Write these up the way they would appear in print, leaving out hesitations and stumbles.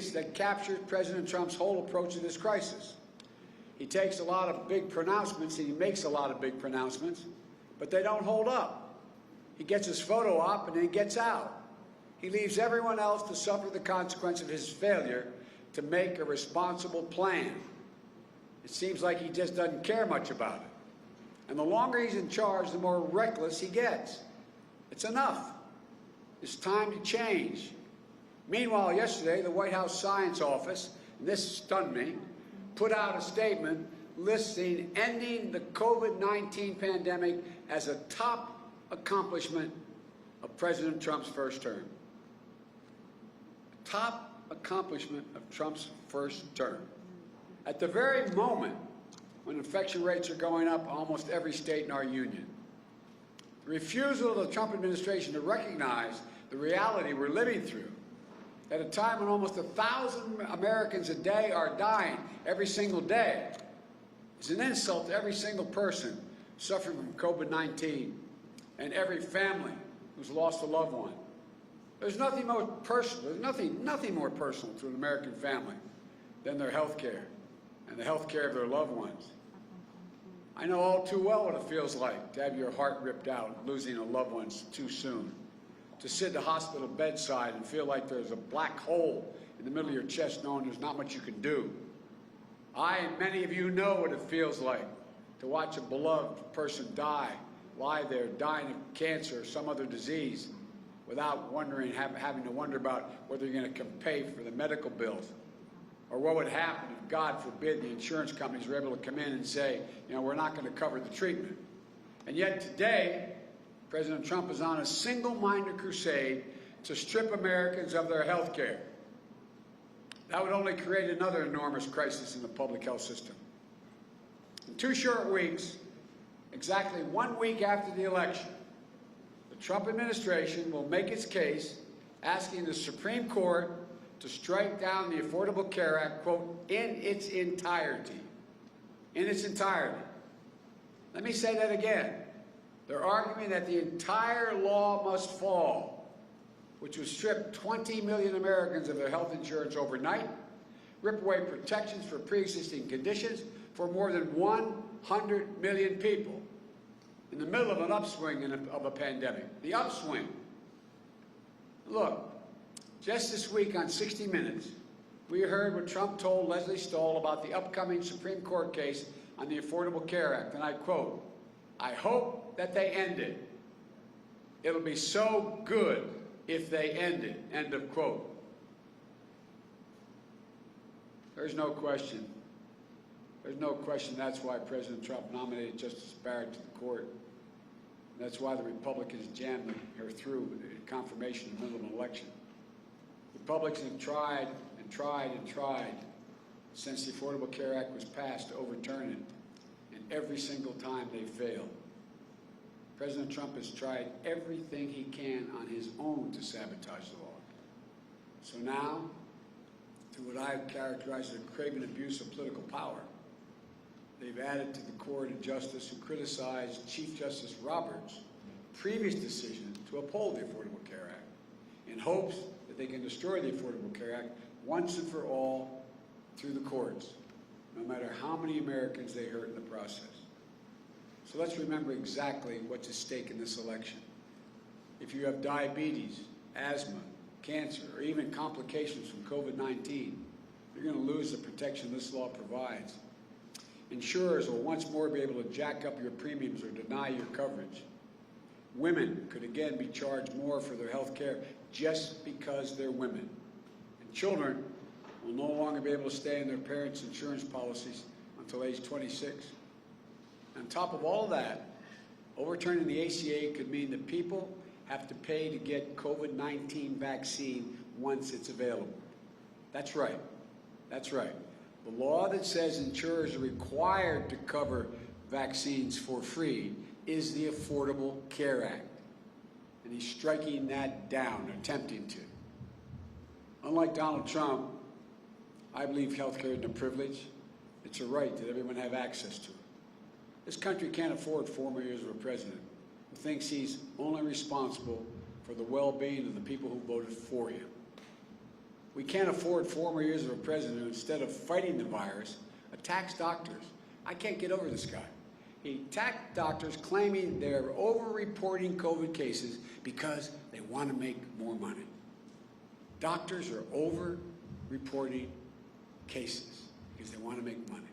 is that captures President Trump's whole approach to this crisis. He takes a lot of big pronouncements, and he makes a lot of big pronouncements, but they don't hold up. He gets his photo op and then he gets out. He leaves everyone else to suffer the consequence of his failure to make a responsible plan. It seems like he just doesn't care much about it. And the longer he's in charge, the more reckless he gets. It's enough. It's time to change. Meanwhile, yesterday, the White House Science Office, and this stunned me, put out a statement listing ending the COVID-19 pandemic as a top accomplishment of President Trump's first term. Top accomplishment of Trump's first term. At the very moment when infection rates are going up in almost every state in our union. The refusal of the Trump administration to recognize the reality we're living through, at a time when almost 1,000 Americans a day are dying every single day, is an insult to every single person suffering from COVID-19 and every family who's lost a loved one. There's nothing more personal, nothing more personal to an American family than their health care and the health care of their loved ones. I know all too well what it feels like to have your heart ripped out, losing a loved one too soon. To sit at the hospital bedside and feel like there's a black hole in the middle of your chest knowing there's not much you can do. I and many of you know what it feels like to watch a beloved person lie there dying of cancer or some other disease without having to wonder about whether you're going to pay for the medical bills, or what would happen if, God forbid, the insurance companies were able to come in and say, you know, we're not going to cover the treatment. And yet today, President Trump is on a single-minded crusade to strip Americans of their health care. That would only create another enormous crisis in the public health system. In 2 short weeks, exactly 1 week after the election, the Trump administration will make its case asking the Supreme Court to strike down the Affordable Care Act, quote, in its entirety. In its entirety. Let me say that again. They're arguing that the entire law must fall, which would strip 20 million Americans of their health insurance overnight, rip away protections for pre-existing conditions for more than 100 million people in the middle of an upswing of a pandemic. The upswing. Look, just this week on 60 Minutes, we heard what Trump told Leslie Stahl about the upcoming Supreme Court case on the Affordable Care Act, and I quote, "I hope that they end it. It'll be so good if they end it," end of quote. There's no question. There's no question that's why President Trump nominated Justice Barrett to the court. And that's why the Republicans jammed her through in confirmation in the middle of an election. Republicans have tried and tried and tried since the Affordable Care Act was passed to overturn it, and every single time they failed. President Trump has tried everything he can on his own to sabotage the law. So now, through what I've characterized as a craven abuse of political power, they've added to the court a justice who criticized Chief Justice Roberts' previous decision to uphold the Affordable Care Act in hopes that they can destroy the Affordable Care Act once and for all through the courts, no matter how many Americans they hurt in the process. So let's remember exactly what's at stake in this election. If you have diabetes, asthma, cancer, or even complications from COVID-19, you're going to lose the protection this law provides. Insurers will once more be able to jack up your premiums or deny your coverage. Women could again be charged more for their health care just because they're women. And children will no longer be able to stay in their parents' insurance policies until age 26. On top of all that, overturning the ACA could mean that people have to pay to get COVID-19 vaccine once it's available. That's right. That's right. The law that says insurers are required to cover vaccines for free is the Affordable Care Act. And he's striking that down, attempting to. Unlike Donald Trump, I believe health care isn't a privilege. It's a right that everyone have access to it. This country can't afford 4 more years of a president who thinks he's only responsible for the well-being of the people who voted for him. We can't afford 4 more years of a president who, instead of fighting the virus, attacks doctors. I can't get over this guy. He attacked doctors claiming they're over-reporting COVID cases because they want to make more money. Doctors are over-reporting cases because they want to make money.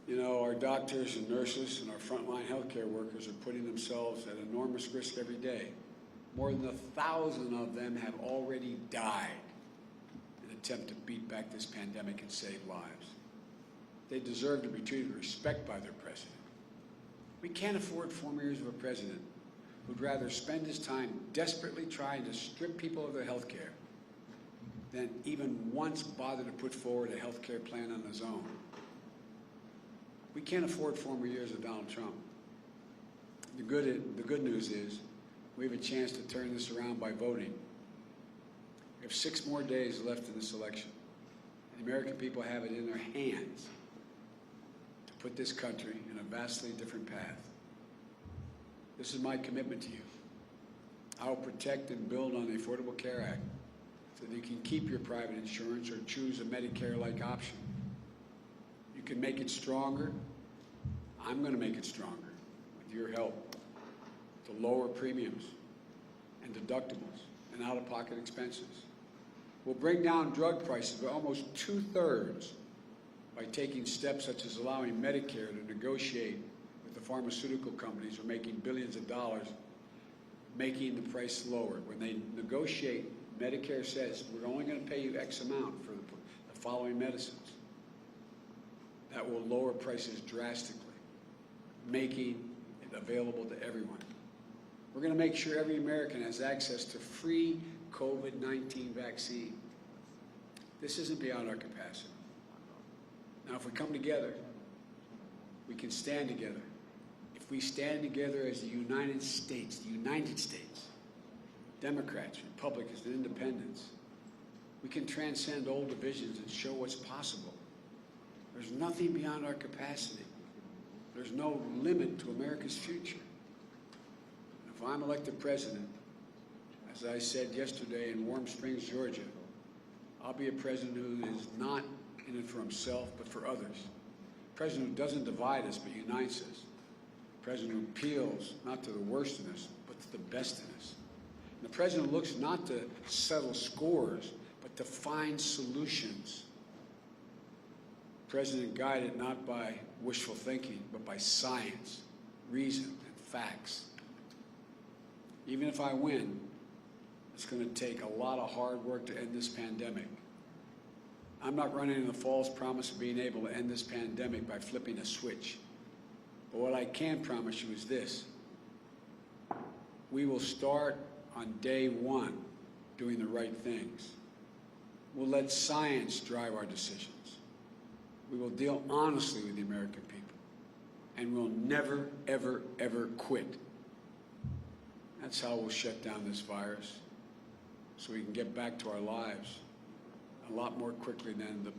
You know, our doctors and nurses and our frontline healthcare workers are putting themselves at enormous risk every day. More than 1,000 of them have already died in an attempt to beat back this pandemic and save lives. They deserve to be treated with respect by their president. We can't afford 4 more years of a president who'd rather spend his time desperately trying to strip people of their health care than even once bother to put forward a health care plan on his own. We can't afford 4 more years of Donald Trump. The good news is we have a chance to turn this around by voting. We have 6 more days left in this election. The American people have it in their hands to put this country in a vastly different path. This is my commitment to you. I will protect and build on the Affordable Care Act so that you can keep your private insurance or choose a Medicare-like option. You can make it stronger. I'm going to make it stronger with your help to lower premiums and deductibles and out-of-pocket expenses. We'll bring down drug prices by almost 2/3 by taking steps such as allowing Medicare to negotiate with the pharmaceutical companies who are making billions of dollars, making the price lower. When they negotiate, Medicare says, we're only going to pay you X amount for the following medicines. That will lower prices drastically, making it available to everyone. We're going to make sure every American has access to free COVID-19 vaccine. This isn't beyond our capacity. Now, if we come together, we can stand together. If we stand together as the United States, Democrats, Republicans, and Independents, we can transcend old divisions and show what's possible. There's nothing beyond our capacity. There's no limit to America's future. If I'm elected president, as I said yesterday in Warm Springs, Georgia, I'll be a president who is not in it for himself, but for others. A president who doesn't divide us, but unites us. A president who appeals not to the worst in us, but to the best in us. And the president who looks not to settle scores, but to find solutions. President guided not by wishful thinking, but by science, reason, and facts. Even if I win, it's going to take a lot of hard work to end this pandemic. I'm not running in the false promise of being able to end this pandemic by flipping a switch. But what I can promise you is this. We will start on day one doing the right things. We'll let science drive our decisions. We will deal honestly with the American people. And we'll never, ever, ever quit. That's how we'll shut down this virus, so we can get back to our lives a lot more quickly than the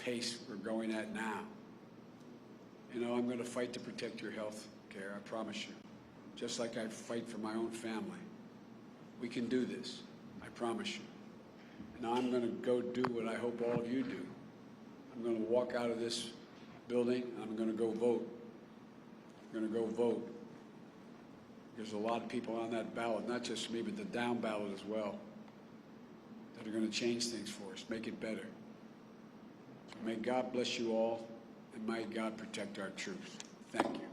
pace we're going at now. You know, I'm going to fight to protect your health care, I promise you, just like I fight for my own family. We can do this, I promise you. And I'm going to go do what I hope all of you do. I'm going to walk out of this building, and I'm going to go vote. I'm going to go vote. There's a lot of people on that ballot, not just me, but the down ballot as well, that are going to change things for us, make it better. So may God bless you all, and may God protect our troops. Thank you.